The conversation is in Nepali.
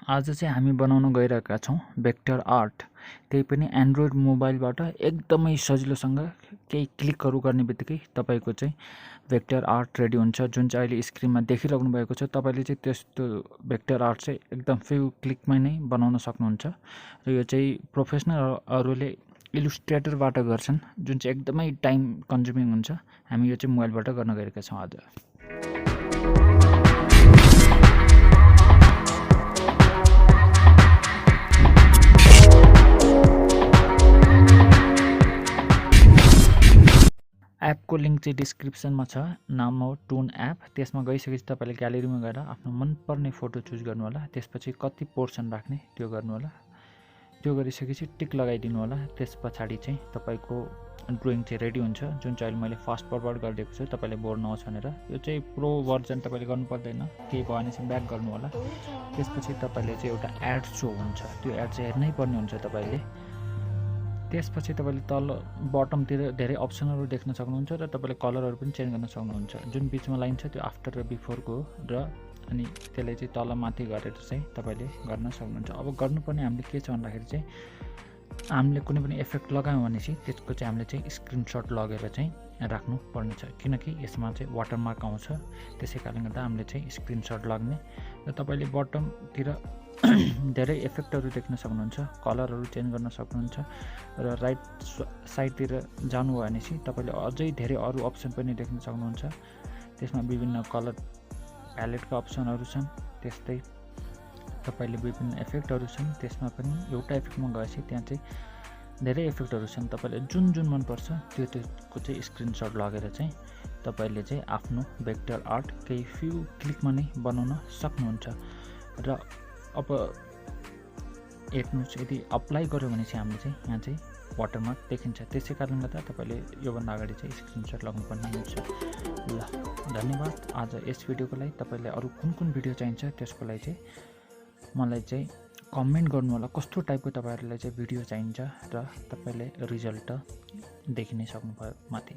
आज चाहिँ हामी बनाउन गइरहेका छौँ भेक्टर आर्ट। त्यही पनि एन्ड्रोइड मोबाइलबाट एकदमै सजिलोसँग केही क्लिकहरू गर्ने बित्तिकै तपाईँको चाहिँ भेक्टर आर्ट रेडी हुन्छ। जुन चाहिँ अहिले स्क्रिनमा देखिराख्नु भएको छ, तपाईँले चाहिँ त्यस्तो भेक्टर आर्ट चाहिँ एकदम फ्यु क्लिकमै नै बनाउन सक्नुहुन्छ। र यो चाहिँ प्रोफेसनलहरूले इलुस्ट्रेटरबाट गर्छन्, जुन चाहिँ एकदमै टाइम कन्ज्युमिङ हुन्छ। हामी यो चाहिँ मोबाइलबाट गर्न गइरहेका छौँ आज। एपको लिङ्क चाहिँ डिस्क्रिप्सनमा छ। नाम हो टुन एप। त्यसमा गइसकेपछि तपाईँले ग्यालेरीमा गएर आफ्नो मनपर्ने फोटो चुज गर्नु होला। त्यसपछि कति पोर्सन राख्ने त्यो गर्नु होला। त्यो गरिसकेपछि टिक लगाइदिनु होला। त्यस पछाडि चाहिँ तपाईँको ड्रइङ चाहिँ रेडी हुन्छ। जुन चाहिँ अहिले मैले फास्ट फरवर्ड गरिदिएको छु तपाईँले बोर नहोस् भनेर। यो चाहिँ प्रो भर्जन तपाईँले गर्नु पर्दैन, केही भयो भने चाहिँ ब्याक गर्नु होला। त्यसपछि तपाईँले चाहिँ एउटा एड सो हुन्छ, त्यो एड चाहिँ हेर्नै पर्ने हुन्छ तपाईँले। त्यसपछि तपाईँले तल बटमतिर धेरै अप्सनहरू देख्न सक्नुहुन्छ र तपाईँले कलरहरू पनि चेन्ज गर्न सक्नुहुन्छ। जुन बिचमा लाइन छ त्यो आफ्टर र बिफोरको र अनि त्यसलाई चाहिँ तल माथि गरेर चाहिँ तपाईँले गर्न सक्नुहुन्छ। अब गर्नुपर्ने हामीले के छ भन्दाखेरि चाहिँ हामीले कुनै पनि इफेक्ट लगायौँ भने चाहिँ त्यसको चाहिँ हामीले चाहिँ स्क्रिनसट लगेर चाहिँ राख्नु पर्ने छ, किनकि यसमा चाहिँ वाटरमार्क आउँछ। त्यसै कारणले गर्दा हामीले चाहिँ स्क्रिनसट लाग्ने र तपाईँले बटमतिर धेरै इफेक्टहरू देख्न सक्नुहुन्छ, कलरहरू चेन्ज गर्न सक्नुहुन्छ। र राइट साइडतिर जानुभयो भने चाहिँ तपाईँले अझै धेरै अरू अप्सन पनि देख्न सक्नुहुन्छ। त्यसमा विभिन्न कलर प्यालेटका अप्सनहरू छन्। त्यस्तै तपाईँले विभिन्न इफेक्टहरू छन्, त्यसमा पनि एउटा इफेक्टमा गएपछि त्यहाँ चाहिँ धेरै इफेक्टहरू छन्। तपाईँले जुन जुन मनपर्छ त्यसको चाहिँ स्क्रिनसट लगेर चाहिँ तपाईँले चाहिँ आफ्नो भेक्टर आर्ट केही फ्यु क्लिकमा नै बनाउन सक्नुहुन्छ। र अब हेर्नुहोस्, यदि अप्लाई गर्यो भने चाहिँ हामीले चाहिँ यहाँ चाहिँ वाटरमार्क देखिन्छ। त्यसै कारणले गर्दा तपाईँले योभन्दा अगाडि चाहिँ स्क्रिनसट लाग्नुपर्ने हुन्छ। ल, धन्यवाद। आज यस भिडियोको लागि तपाईँलाई अरू कुन कुन भिडियो चाहिन्छ त्यसको लागि चाहिँ मलाई चाहिँ कमेन्ट गर्नु होला। कस्तो टाइपको तपाईँहरूलाई चाहिँ भिडियो चाहिन्छ र तपाईँले रिजल्ट देखिनै सक्नुभयो माथि।